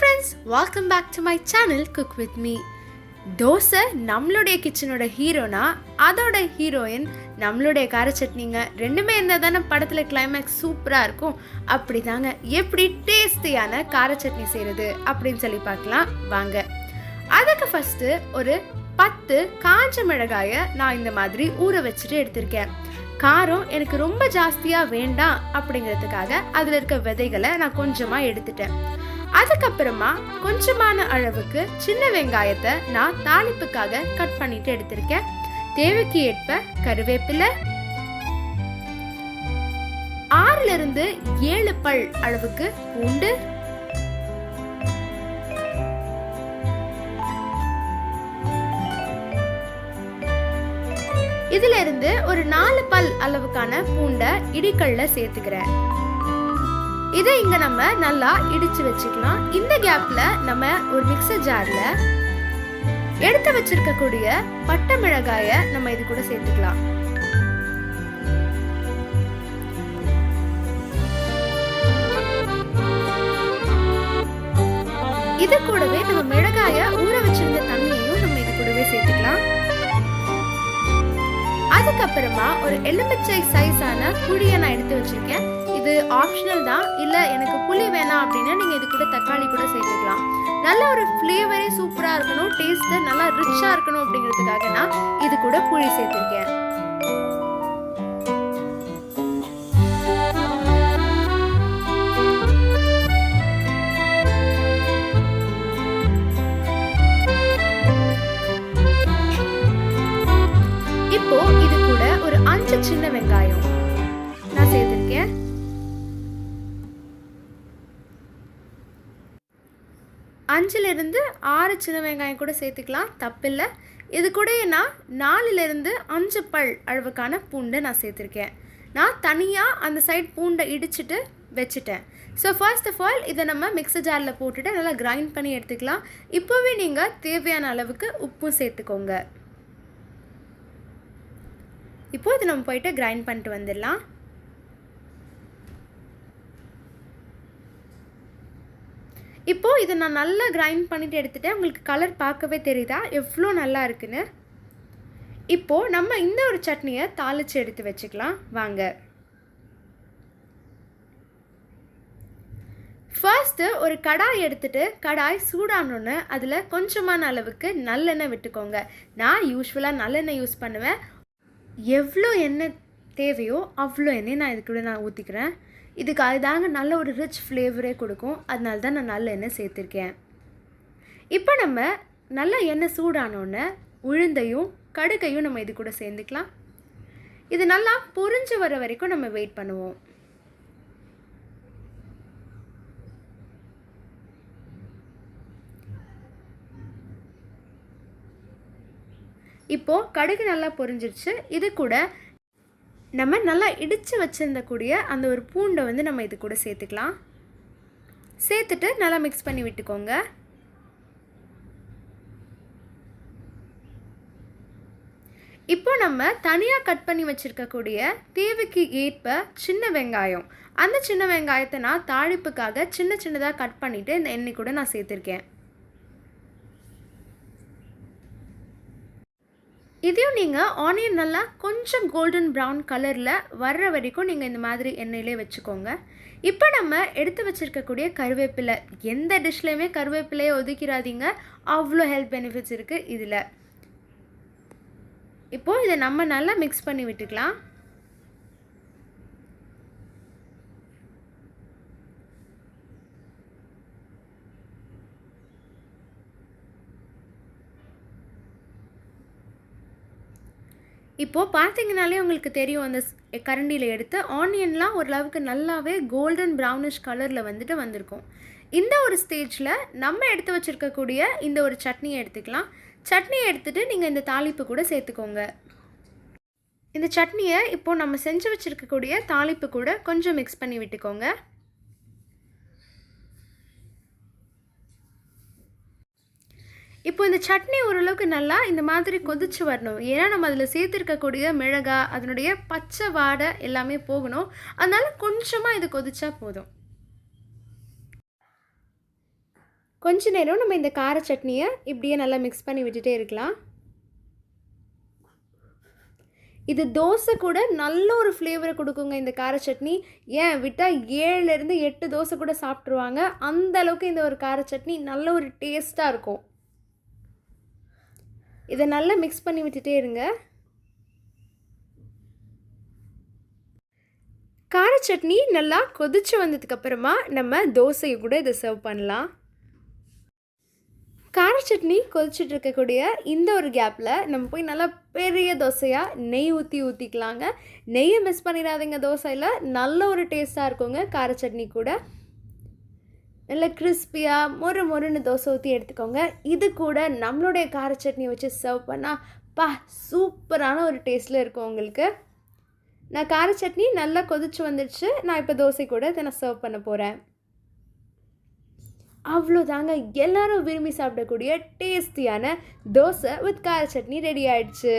Friends, welcome back to my channel cook with me. Dosa நம்மளுடைய கிச்சனோட ஹீரோனா, அதோட ஹீரோயின் நம்மளுடைய கார சட்னிங்க. ரெண்டுமே இருந்தால் தானே படத்தில் கிளைமேக்ஸ் சூப்பராக இருக்கும். அப்படி தாங்க எப்படி டேஸ்டியான கார சட்னி செய்கிறது அப்படின்னு சொல்லி பார்க்கலாம் வாங்க. அதுக்கு ஃபஸ்ட்டு ஒரு 10 காஞ்ச மிளகாயை நான் இந்த மாதிரி ஊற வச்சுட்டு எடுத்திருக்கேன். காரம் எனக்கு ரொம்ப ஜாஸ்தியாக வேண்டாம் அப்படிங்கிறதுக்காக அதில் இருக்க விதைகளை நான் கொஞ்சமாக எடுத்துட்டேன். அதுக்கப்புறமா கொஞ்சமான அளவுக்கு சின்ன வெங்காயத்தை நான் தாளிப்புக்காக கட் பண்ணிட்டு எடுத்திருக்கேன். தேவைக்கு ஏற்ப கருவேப்பிலை, 6 to 7 பல் அளவுக்கு பூண்டு, இதுல இருந்து ஒரு 4 பல் அளவுக்கான பூண்டை இடிக்கல்ல சேர்த்துக்கிறேன். இதை இங்க நம்ம நல்லா இடிச்சு வச்சுக்கலாம். இந்த கேப்ல நம்ம ஒரு மிக்சர் ஜார்ல எடுத்து வச்சிருக்கக்கூடிய பட்டை மிளகாய நம்ம இது கூட சேர்த்துக்கலாம். இது கூடவே நம்ம மிளகாய ஊற வச்சிருந்த தண்ணியையும் நம்ம இது கூடவே சேர்த்துக்கலாம். அதுக்கப்புறமா ஒரு எலுமிச்சை சைஸான புளியை நான் எடுத்து வச்சிருக்கேன். இது ஆப்ஷனல் தான், இல்லை எனக்கு புளி வேணாம் அப்படின்னா நீங்கள் இது கூட தக்காளி கூட சேர்த்துக்கலாம். நல்ல ஒரு ஃப்ளேவரே சூப்பராக இருக்கணும், டேஸ்ட்டு நல்லா ரிச்சாக இருக்கணும் அப்படிங்கிறதுக்காக நான் இது கூட புளி சேர்த்துருக்கேன். இப்போ இது கூட ஒரு 5 சின்ன வெங்காயம் நான் சேர்த்திருக்கேன். 5 to 6 சின்ன வெங்காயம் கூட சேர்த்துக்கலாம், தப்பில்லை. இது கூட நான் 4 to 5 பல் அளவுக்கான பூண்டை நான் சேர்த்துருக்கேன். நான் தனியாக அந்த சைட் பூண்டை இடிச்சிட்டு வச்சுட்டேன். ஸோ ஃபர்ஸ்ட் ஆஃப் ஆல் இதை நம்ம மிக்சர் ஜாரில் போட்டுட்டு நல்லா கிரைண்ட் பண்ணி எடுத்துக்கலாம். இப்போவே நீங்கள் தேவையான அளவுக்கு உப்பும் சேர்த்துக்கோங்க. இப்போ இது நம்ம போயிட்டு கிரைண்ட் பண்ணிட்டு வந்துடலாம். இப்போ இதை நான் நல்லா கிரைண்ட் பண்ணிட்டு எடுத்துட்டேன். உங்களுக்கு கலர் பார்க்கவே தெரியுதா எவ்வளோ நல்லா இருக்குன்னு. இப்போது நம்ம இந்த ஒரு சட்னியை தாளித்து எடுத்து வச்சுக்கலாம் வாங்க. ஃபர்ஸ்ட்டு ஒரு கடாய் எடுத்துகிட்டு கடாய் சூடானோன்னு அதில் கொஞ்சமான அளவுக்கு நல்லெண்ணெய் விட்டுக்கோங்க. நான் யூஸ்வலாக நல்லெண்ணெய் யூஸ் பண்ணுவேன். எவ்வளோ எண்ணெய் தேவையோ அவ்வளோ எண்ணெய் நான் இதுக்கூட நான் ஊற்றிக்கிறேன். இதுக்கு அதுதாங்க நல்ல ஒரு ரிச் ஃப்ளேவரே கொடுக்கும். அதனால தான் நான் நல்ல எண்ணெய் சேர்த்துருக்கேன். இப்போ நம்ம நல்ல எண்ணெய் சூடானோன்னு உளுந்தையும் கடுகையும் நம்ம இது கூட சேர்ந்துக்கலாம். இது நல்லா பொரிஞ்சு வர வரைக்கும் நம்ம வெயிட் பண்ணுவோம். இப்போது கடுகு நல்லா பொரிஞ்சிருச்சு. இது கூட நம்ம நல்லா இடித்து வச்சுருந்தக்கூடிய அந்த ஒரு பூண்டை வந்து நம்ம இது கூட சேர்த்துக்கலாம். சேர்த்துட்டு நல்லா மிக்ஸ் பண்ணி விட்டுக்கோங்க. இப்போ நம்ம தனியாக கட் பண்ணி வச்சுருக்கக்கூடிய தேவைக்கு ஏற்ப சின்ன வெங்காயம், அந்த சின்ன வெங்காயத்தை நான் தாளிப்புக்காக சின்ன சின்னதாக கட் பண்ணிவிட்டு இந்த எண்ணெய் கூட நான் சேர்த்துருக்கேன். இதையும் நீங்கள் ஆனியன் நல்லா கொஞ்சம் கோல்டன் ப்ரௌன் கலரில் வர்ற வரைக்கும் நீங்கள் இந்த மாதிரி எண்ணெயிலே வச்சுக்கோங்க. இப்போ நம்ம எடுத்து வச்சுருக்கக்கூடிய கருவேப்பிலை, எந்த டிஷ்லேயுமே கருவேப்பிலையை ஒதுக்கிறாதீங்க, அவ்வளோ ஹெல்த் பெனிஃபிட்ஸ் இருக்குது இதில். இப்போது இதை நம்ம நல்லா மிக்ஸ் பண்ணி விட்டுக்கலாம். இப்போது பார்த்தீங்கனாலே உங்களுக்கு தெரியும், அந்த கரண்டியில் எடுத்து ஆனியன்லாம் ஓரளவுக்கு நல்லாவே கோல்டன் ப்ரௌனிஷ் கலரில் வந்திருக்கும். இந்த ஒரு ஸ்டேஜில் நம்ம எடுத்து வச்சுருக்கக்கூடிய இந்த ஒரு சட்னியை எடுத்துக்கலாம். சட்னியை எடுத்துகிட்டு நீங்கள் இந்த தாளிப்பு கூட சேர்த்துக்கோங்க. இந்த சட்னியை இப்போது நம்ம செஞ்சு வச்சுருக்கக்கூடிய தாளிப்பு கூட கொஞ்சம் மிக்ஸ் பண்ணி விட்டுக்கோங்க. இப்போ இந்த சட்னி ஓரளவுக்கு நல்லா இந்த மாதிரி கொதிச்சு வரணும். ஏன்னா நம்ம அதில் சேர்த்துருக்கக்கூடிய மிளகாய் அதனுடைய பச்சை வாடை எல்லாமே போகணும். அதனால் கொஞ்சமாக இது கொதிச்சா போதும். கொஞ்ச நேரம் நம்ம இந்த கார சட்னியை இப்படியே நல்லா மிக்ஸ் பண்ணி விட்டுட்டே இருக்கலாம். இது தோசை கூட நல்ல ஒரு ஃப்ளேவரை கொடுக்குங்க இந்த கார சட்னி. ஏன் விட்டால் 7லேருந்து 8 தோசை கூட சாப்பிட்ருவாங்க. அந்த அளவுக்கு இந்த ஒரு கார சட்னி நல்ல ஒரு டேஸ்ட்டாக இருக்கும். இதை நல்லா மிக்ஸ் பண்ணி விட்டுட்டே இருங்க. கார சட்னி நல்லா கொதிச்சு வந்ததுக்கப்புறமா நம்ம தோசையை கூட இதை சர்வ் பண்ணலாம். கார சட்னி கொதிச்சுட்டு இருக்கக்கூடிய இந்த ஒரு கேப்பில் நம்ம போய் நல்லா பெரிய தோசையாக நெய் ஊற்றிக்கலாங்க. நெய்யை மிஸ் பண்ணிடாதீங்க. தோசையில் நல்ல ஒரு டேஸ்ட்டாக இருக்குங்க. கார சட்னி கூட நல்லா கிறிஸ்பியாக மொறுன்னு தோசை ஊற்றி எடுத்துக்கோங்க. இது கூட நம்மளுடைய கார சட்னியை வச்சு சர்வ் பண்ணால் சூப்பரான ஒரு டேஸ்ட்டில் இருக்கும் உங்களுக்கு. நான் கார சட்னி நல்லா கொதிச்சு வந்துடுச்சு. நான் இப்போ தோசை கூட இதை நான் சர்வ் பண்ண போகிறேன். அவ்வளோதாங்க, எல்லாரும் விரும்பி சாப்பிடக்கூடிய டேஸ்டியான தோசை வித் கார சட்னி ரெடி ஆயிடுச்சு.